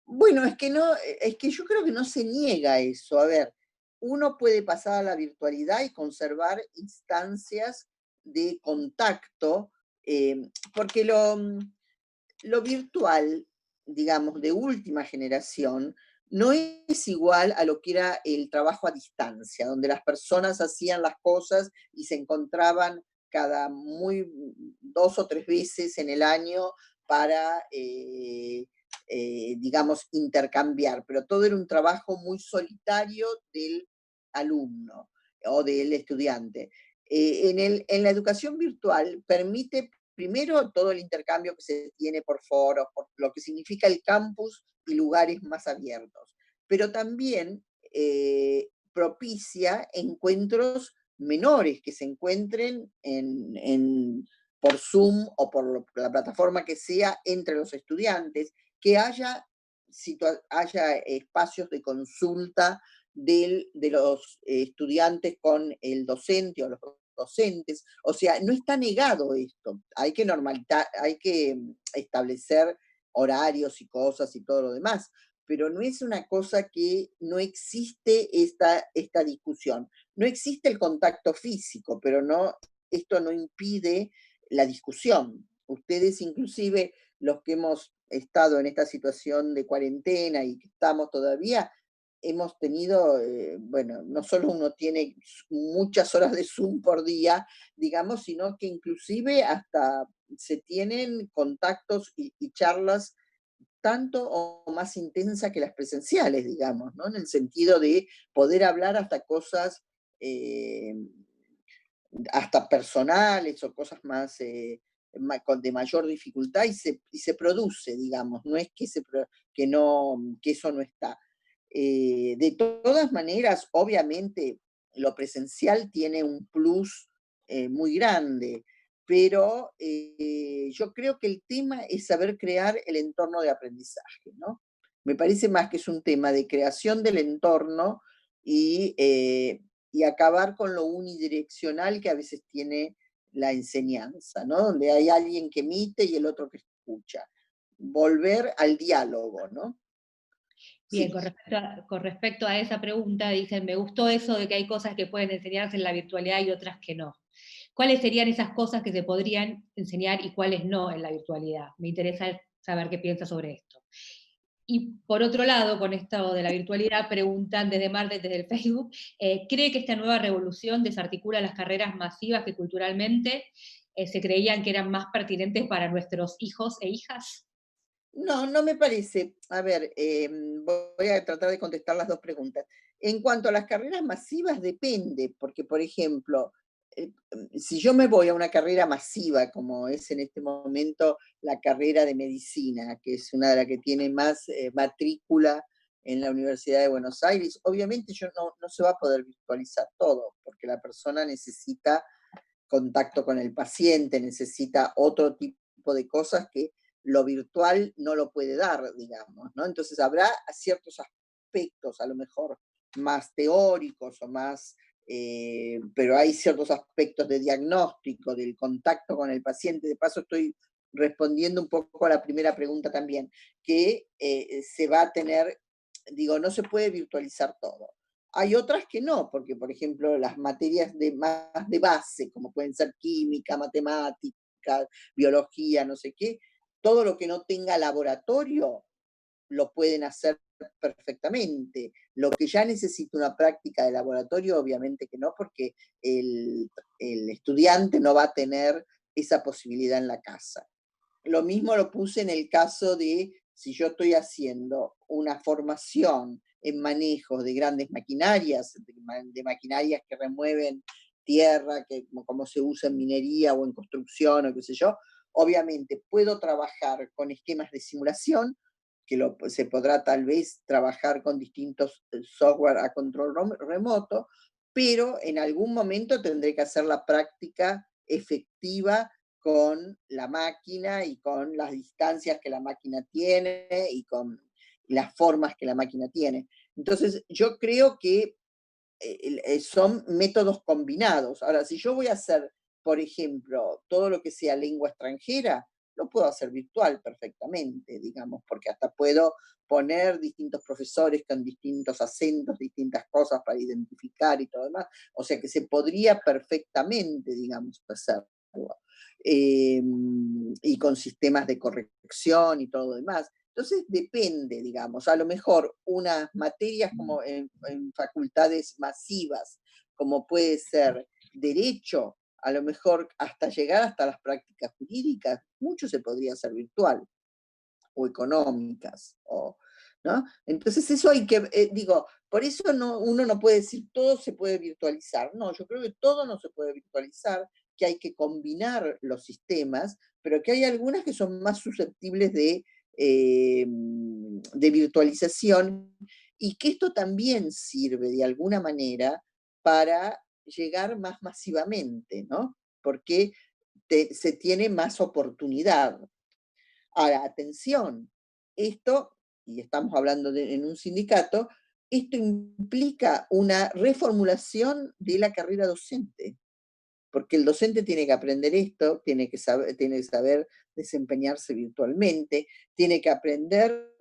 Bueno, es que no, es que yo creo que no se niega eso. A ver, uno puede pasar a la virtualidad y conservar instancias de contacto, porque lo virtual, digamos, de última generación, no es igual a lo que era el trabajo a distancia, donde las personas hacían las cosas y se encontraban cada 2 o 3 veces en el año para, digamos, intercambiar, pero todo era un trabajo muy solitario del alumno o del estudiante. En la educación virtual permite primero, todo el intercambio que se tiene por foros, por lo que significa el campus y lugares más abiertos, pero también propicia encuentros menores que se encuentren por Zoom o por la plataforma que sea entre los estudiantes, que haya espacios de consulta de los estudiantes con el docente o los docentes. O sea, no está negado esto. Hay que normalizar, hay que establecer horarios y cosas y todo lo demás, pero no es una cosa que no existe esta discusión. No existe el contacto físico, pero esto no impide la discusión. Ustedes inclusive, los que hemos estado en esta situación de cuarentena y que estamos todavía, hemos tenido, bueno, no solo uno tiene muchas horas de Zoom por día, digamos, sino que inclusive hasta se tienen contactos y charlas tanto o más intensas que las presenciales, digamos, ¿no? En el sentido de poder hablar hasta cosas, hasta personales o cosas más de mayor dificultad y se produce, digamos, no es que, que eso no está. De todas maneras, obviamente, lo presencial tiene un plus muy grande, pero yo creo que el tema es saber crear el entorno de aprendizaje, ¿no? Me parece más que es un tema de creación del entorno y, y acabar con lo unidireccional que a veces tiene la enseñanza, ¿no? Donde hay alguien que emite y el otro que escucha. Volver al diálogo, ¿no? Bien, Sí. con respecto a esa pregunta, dicen, me gustó eso de que hay cosas que pueden enseñarse en la virtualidad y otras que no. ¿Cuáles serían esas cosas que se podrían enseñar y cuáles no en la virtualidad? Me interesa saber qué piensas sobre esto. Y por otro lado, con esto de la virtualidad, preguntan desde Marte, desde el Facebook, ¿cree que esta nueva revolución desarticula las carreras masivas que culturalmente se creían que eran más pertinentes para nuestros hijos e hijas? No, no me parece. A ver, voy a tratar de contestar las dos preguntas. En cuanto a las carreras masivas, depende, porque, por ejemplo, si yo me voy a una carrera masiva, como es en este momento la carrera de medicina, que es una de las que tiene más matrícula en la Universidad de Buenos Aires, obviamente no se va a poder virtualizar todo, porque la persona necesita contacto con el paciente, necesita otro tipo de cosas que lo virtual no lo puede dar, digamos, ¿no? Entonces habrá ciertos aspectos, a lo mejor más teóricos o más, pero hay ciertos aspectos de diagnóstico, del contacto con el paciente. De paso estoy respondiendo un poco a la primera pregunta también, que se va a tener, digo, no se puede virtualizar todo. Hay otras que no, porque por ejemplo las materias más de base, como pueden ser química, matemática, biología, no sé qué, todo lo que no tenga laboratorio lo pueden hacer perfectamente. Lo que ya necesita una práctica de laboratorio, obviamente que no, porque el estudiante no va a tener esa posibilidad en la casa. Lo mismo lo puse en el caso de si yo estoy haciendo una formación en manejo de grandes maquinarias, de maquinarias que remueven tierra, como se usa en minería o en construcción o qué sé yo, obviamente puedo trabajar con esquemas de simulación, que se podrá tal vez trabajar con distintos software a control remoto, pero en algún momento tendré que hacer la práctica efectiva con la máquina y con las distancias que la máquina tiene y con las formas que la máquina tiene. Entonces, yo creo que son métodos combinados. Ahora, si yo voy a hacer, por ejemplo, todo lo que sea lengua extranjera, lo puedo hacer virtual perfectamente, digamos, porque hasta puedo poner distintos profesores con distintos acentos, distintas cosas para identificar y todo demás. O sea que se podría perfectamente, digamos, hacerlo. Y con sistemas de corrección y todo demás. Entonces depende, digamos, a lo mejor unas materias como en facultades masivas, como puede ser derecho, a lo mejor hasta llegar hasta las prácticas jurídicas, mucho se podría hacer virtual o económicas, ¿no? Entonces eso hay que, digo, por eso uno no puede decir todo se puede virtualizar. No, yo creo que todo no se puede virtualizar, que hay que combinar los sistemas, pero que hay algunas que son más susceptibles de virtualización, y que esto también sirve de alguna manera para llegar más masivamente, ¿no? Porque se tiene más oportunidad. Ahora, atención, esto, y estamos hablando en un sindicato, esto implica una reformulación de la carrera docente, porque el docente tiene que aprender esto, tiene que saber desempeñarse virtualmente, tiene que aprender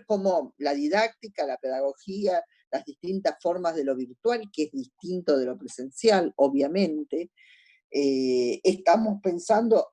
cómo la didáctica, la pedagogía, las distintas formas de lo virtual, que es distinto de lo presencial, obviamente. Estamos pensando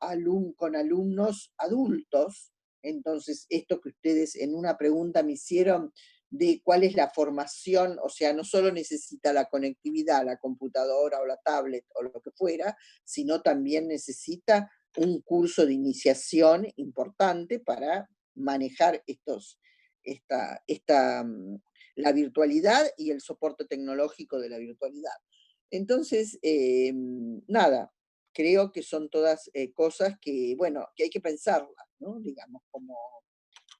con alumnos adultos, entonces esto que ustedes en una pregunta me hicieron de cuál es la formación, o sea, no solo necesita la conectividad, la computadora o la tablet o lo que fuera, sino también necesita un curso de iniciación importante para manejar esta, esta, mm, la virtualidad y el soporte tecnológico de la virtualidad. Entonces, nada, creo que son todas cosas que, bueno, que hay que pensarlas, ¿no? Digamos,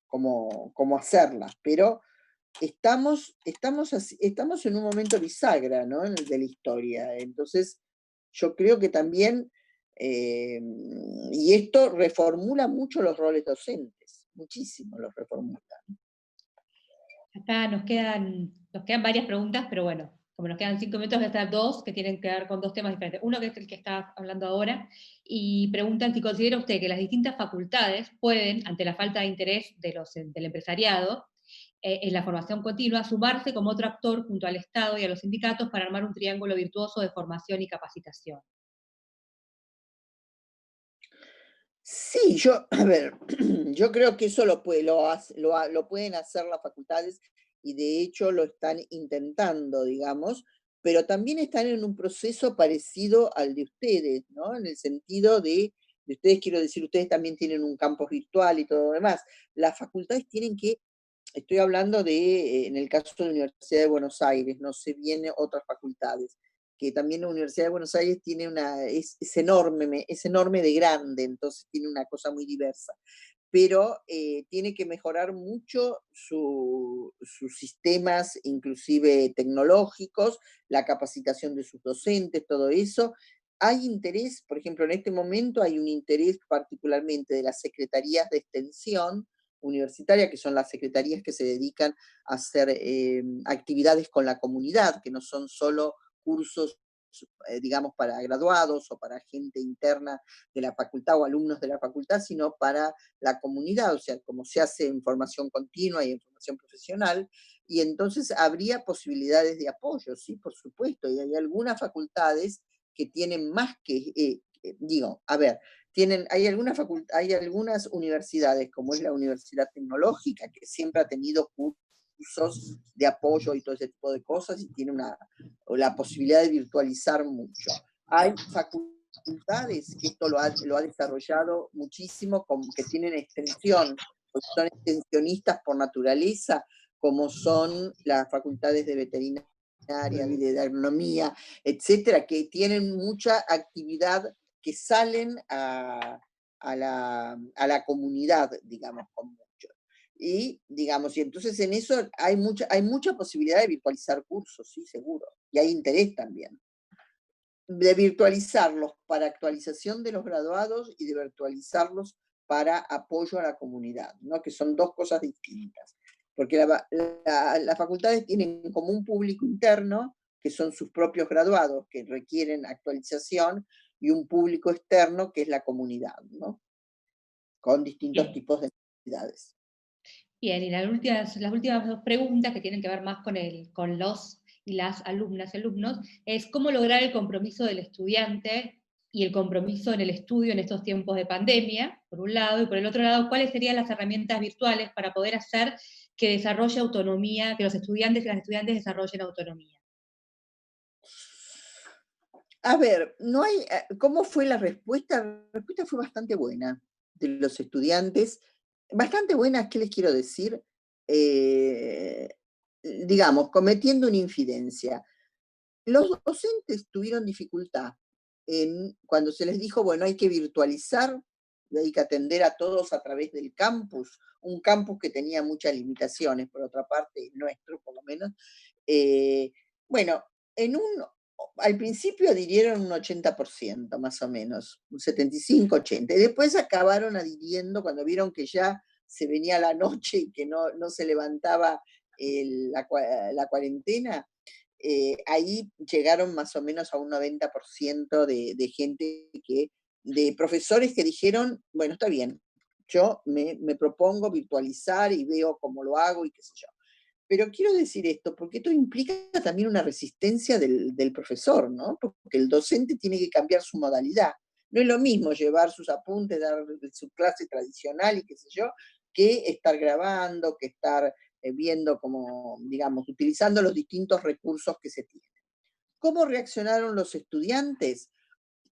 cómo hacerlas, pero estamos en un momento bisagra, ¿no? De la historia. Entonces, yo creo que también, y esto reformula mucho los roles docentes, muchísimo los reformula. Acá nos quedan varias preguntas, pero bueno, como nos quedan 5 minutos, voy a estar dos que tienen que ver con dos temas diferentes. Uno que es el que está hablando ahora, y preguntan si considera usted que las distintas facultades pueden, ante la falta de interés del empresariado, en la formación continua, sumarse como otro actor junto al Estado y a los sindicatos para armar un triángulo virtuoso de formación y capacitación. Sí, a ver, yo creo que eso lo pueden hacer las facultades, y de hecho lo están intentando, digamos, pero también están en un proceso parecido al de ustedes, ¿no? En el sentido de ustedes, quiero decir, ustedes también tienen un campus virtual y todo lo demás. Las facultades tienen que, estoy hablando en el caso de la Universidad de Buenos Aires, no sé bien otras facultades, que también la Universidad de Buenos Aires tiene es enorme de grande, entonces tiene una cosa muy diversa, pero tiene que mejorar mucho sus sistemas, inclusive tecnológicos, la capacitación de sus docentes, todo eso. Hay interés, por ejemplo, en este momento hay un interés particularmente de las secretarías de extensión universitaria, que son las secretarías que se dedican a hacer actividades con la comunidad, que no son solo cursos, digamos, para graduados o para gente interna de la facultad o alumnos de la facultad, sino para la comunidad, o sea, como se hace en formación continua y en formación profesional, y entonces habría posibilidades de apoyo, sí, por supuesto, y hay algunas facultades que tienen más digo, a ver, hay algunas universidades, como es la Universidad Tecnológica, que siempre ha tenido cursos de apoyo y todo ese tipo de cosas, y tiene la posibilidad de virtualizar mucho. Hay facultades que esto lo ha desarrollado muchísimo, que tienen extensión, porque son extensionistas por naturaleza, como son las facultades de veterinaria, de agronomía, etcétera, que tienen mucha actividad, que salen a la comunidad, digamos, con mucho. Y, digamos, y entonces en eso hay mucha posibilidad de virtualizar cursos, sí, seguro. Y hay interés también. De virtualizarlos para actualización de los graduados y de virtualizarlos para apoyo a la comunidad, ¿no? Que son dos cosas distintas. Porque las facultades tienen como un público interno, que son sus propios graduados, que requieren actualización, y un público externo, que es la comunidad, ¿no? Con distintos Bien. tipos de necesidades. Bien, y las últimas dos preguntas que tienen que ver más con los y las alumnas y alumnos es cómo lograr el compromiso del estudiante y el compromiso en el estudio en estos tiempos de pandemia, por un lado, y por el otro lado, cuáles serían las herramientas virtuales para poder hacer que desarrolle autonomía, que los estudiantes y las estudiantes desarrollen autonomía. A ver, no hay, ¿cómo fue la respuesta? La respuesta fue bastante buena de los estudiantes. Bastante buena, ¿qué les quiero decir? Eh, digamos, cometiendo una infidencia. Los docentes tuvieron dificultad cuando se les dijo, bueno, hay que virtualizar, hay que atender a todos a través del campus, un campus que tenía muchas limitaciones, por otra parte, nuestro por lo menos. Eh, bueno, en un, al principio adhirieron un 80% más o menos, un 75-80%, y después acabaron adhiriendo cuando vieron que ya se venía la noche y que no se levantaba la cuarentena. Ahí llegaron más o menos a un 90% de gente de profesores que dijeron, bueno, está bien, yo me propongo virtualizar y veo cómo lo hago y qué sé yo. Pero quiero decir esto, porque esto implica también una resistencia del profesor, ¿no? Porque el docente tiene que cambiar su modalidad. No es lo mismo llevar sus apuntes, dar su clase tradicional y qué sé yo, que estar grabando, que estar viendo como, digamos, utilizando los distintos recursos que se tienen. ¿Cómo reaccionaron los estudiantes?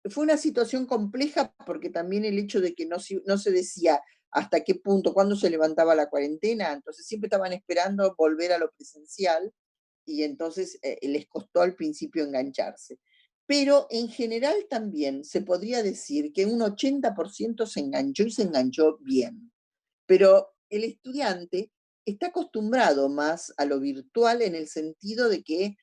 Fue una situación compleja porque también el hecho de que no se decía hasta qué punto, cuándo se levantaba la cuarentena, entonces siempre estaban esperando volver a lo presencial y entonces les costó al principio engancharse. Pero en general también se podría decir que un 80% se enganchó y se enganchó bien. Pero el estudiante está acostumbrado más a lo virtual en el sentido de que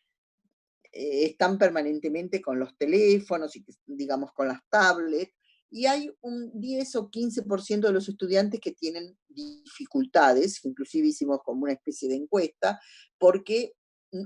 están permanentemente con los teléfonos y digamos con las tablets, y hay un 10 o 15% de los estudiantes que tienen dificultades, inclusive hicimos como una especie de encuesta, porque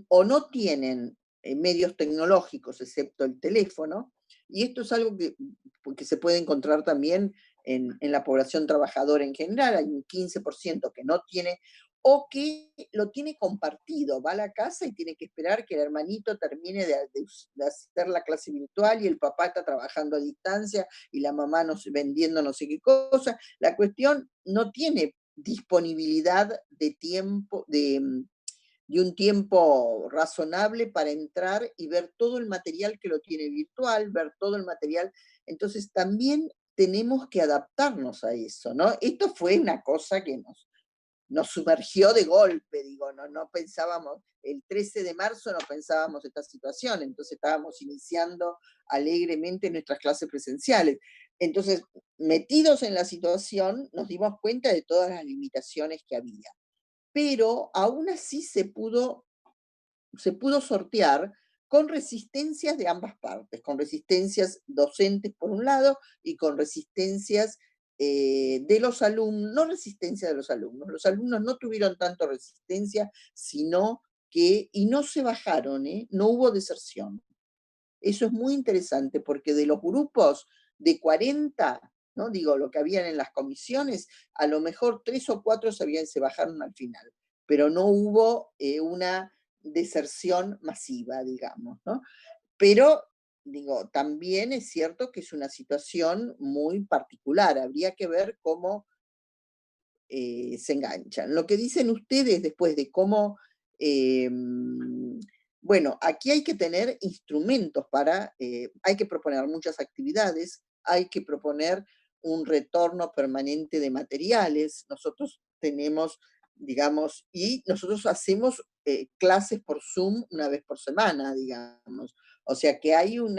o no tienen medios tecnológicos excepto el teléfono, y esto es algo que se puede encontrar también en la población trabajadora en general, hay un 15% que no tiene o que lo tiene compartido, va a la casa y tiene que esperar que el hermanito termine de hacer la clase virtual y el papá está trabajando a distancia y la mamá vendiendo no sé qué cosa. La cuestión no tiene disponibilidad de tiempo, de un tiempo razonable para entrar y ver todo el material que lo tiene virtual, ver todo el material. Entonces también tenemos que adaptarnos a eso, ¿no? Esto fue una cosa que nos sumergió de golpe, digo, no pensábamos, el 13 de marzo no pensábamos esta situación, entonces estábamos iniciando alegremente nuestras clases presenciales. Entonces, metidos en la situación, nos dimos cuenta de todas las limitaciones que había. Pero aún así se pudo sortear con resistencias de ambas partes, con resistencias docentes por un lado y con resistencias de los alumnos, no resistencia de los alumnos no tuvieron tanto resistencia, sino que, y no se bajaron, no hubo deserción. Eso es muy interesante porque de los grupos de 40, ¿no? Digo, lo que habían en las comisiones, a lo mejor 3 o 4 se bajaron al final, pero no hubo una deserción masiva, digamos, ¿no? Pero, digo, también es cierto que es una situación muy particular, habría que ver cómo se enganchan. Lo que dicen ustedes después de cómo, bueno, aquí hay que tener instrumentos hay que proponer muchas actividades, hay que proponer un retorno permanente de materiales. Nosotros tenemos, digamos, y nosotros hacemos clases por Zoom una vez por semana, digamos. O sea que hay un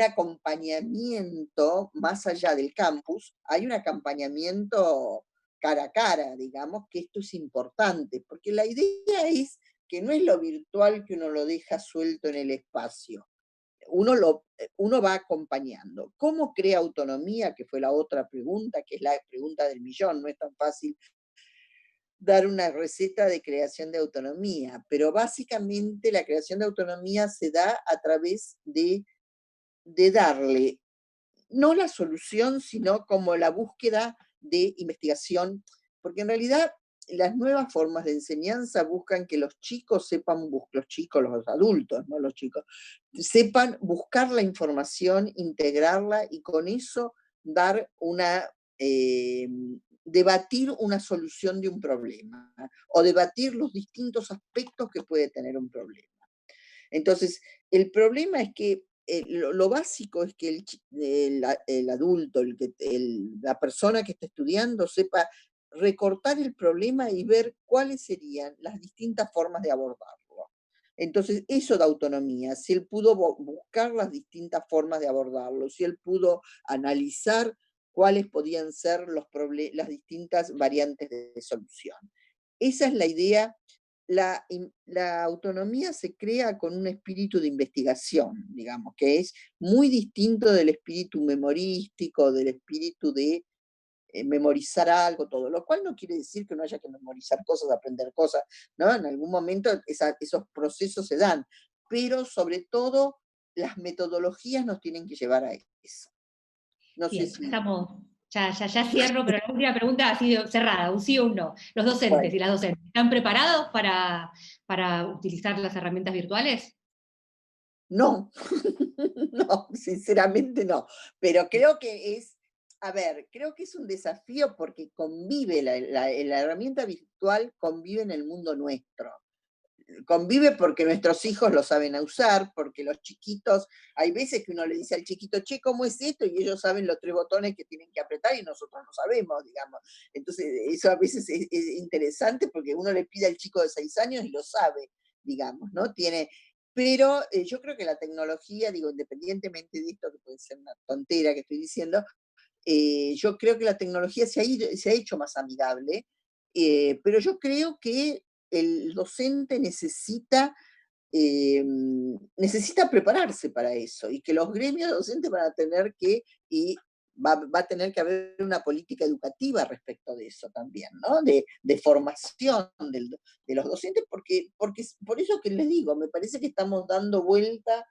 acompañamiento más allá del campus, hay un acompañamiento cara a cara, digamos, que esto es importante, porque la idea es que no es lo virtual que uno lo deja suelto en el espacio, uno va acompañando. ¿Cómo crea autonomía? Que fue la otra pregunta, que es la pregunta del millón, no es tan fácil dar una receta de creación de autonomía, pero básicamente la creación de autonomía se da a través de darle no la solución, sino como la búsqueda de investigación, porque en realidad las nuevas formas de enseñanza buscan que los chicos sepan, los chicos, los adultos, no los chicos, sepan buscar la información, integrarla y con eso dar eh, debatir una solución de un problema o debatir los distintos aspectos que puede tener un problema. Entonces, el problema es que lo básico es que el adulto, la persona que está estudiando, sepa recortar el problema y ver cuáles serían las distintas formas de abordarlo. Entonces, eso da autonomía. Si él pudo buscar las distintas formas de abordarlo, si él pudo analizar cuáles podían ser las distintas variantes de solución. Esa es la idea. La autonomía se crea con un espíritu de investigación, digamos, que es muy distinto del espíritu memorístico, del espíritu de memorizar algo, todo, lo cual no quiere decir que no haya que memorizar cosas, aprender cosas, ¿no? En algún momento esos procesos se dan, pero sobre todo las metodologías nos tienen que llevar a eso. No sé Bien, si... estamos, ya cierro, pero la última pregunta ha sido cerrada, un sí o un no. Los docentes Bueno, y las docentes, ¿están preparados para utilizar las herramientas virtuales? no, no, sinceramente no, pero creo que es, a ver, creo que es un desafío porque convive, la herramienta virtual convive en el mundo nuestro. Convive porque nuestros hijos lo saben usar, porque los chiquitos, hay veces que uno le dice al chiquito, che, ¿cómo es esto? Y ellos saben los 3 botones que tienen que apretar y nosotros no sabemos, digamos. Entonces, eso a veces es interesante porque uno le pide al chico de 6 años y lo sabe, digamos, ¿no? Pero yo creo que la tecnología, digo, independientemente de esto, que puede ser una tontera que estoy diciendo, yo creo que la tecnología se ha hecho más amigable, pero yo creo que el docente necesita prepararse para eso y que los gremios docentes van a tener que, y va a tener que haber una política educativa respecto de eso también, ¿no? De formación de los docentes, porque por eso que les digo, me parece que estamos dando vuelta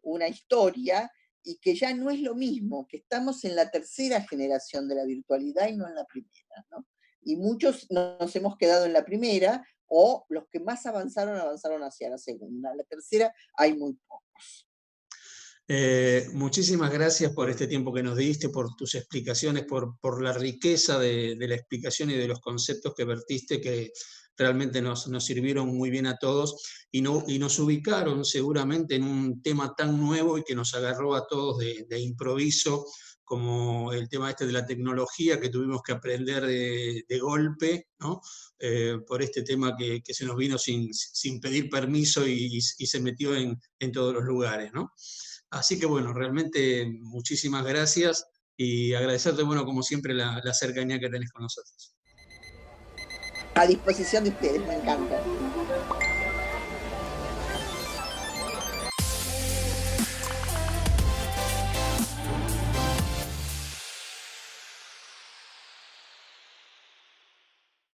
una historia y que ya no es lo mismo, que estamos en la tercera generación de la virtualidad y no en la primera, ¿no? Y muchos nos hemos quedado en la primera, o los que más avanzaron hacia la segunda. La tercera hay muy pocos. Muchísimas gracias por este tiempo que nos diste, por tus explicaciones, por la riqueza de la explicación y de los conceptos que vertiste, que realmente nos sirvieron muy bien a todos y nos ubicaron seguramente en un tema tan nuevo y que nos agarró a todos de improviso, como el tema este de la tecnología, que tuvimos que aprender de golpe, ¿no? Por este tema que se nos vino sin pedir permiso y se metió en todos los lugares, ¿no? Así que bueno, realmente muchísimas gracias y agradecerte, bueno, como siempre, la cercanía que tenés con nosotros. A disposición de ustedes, me encanta.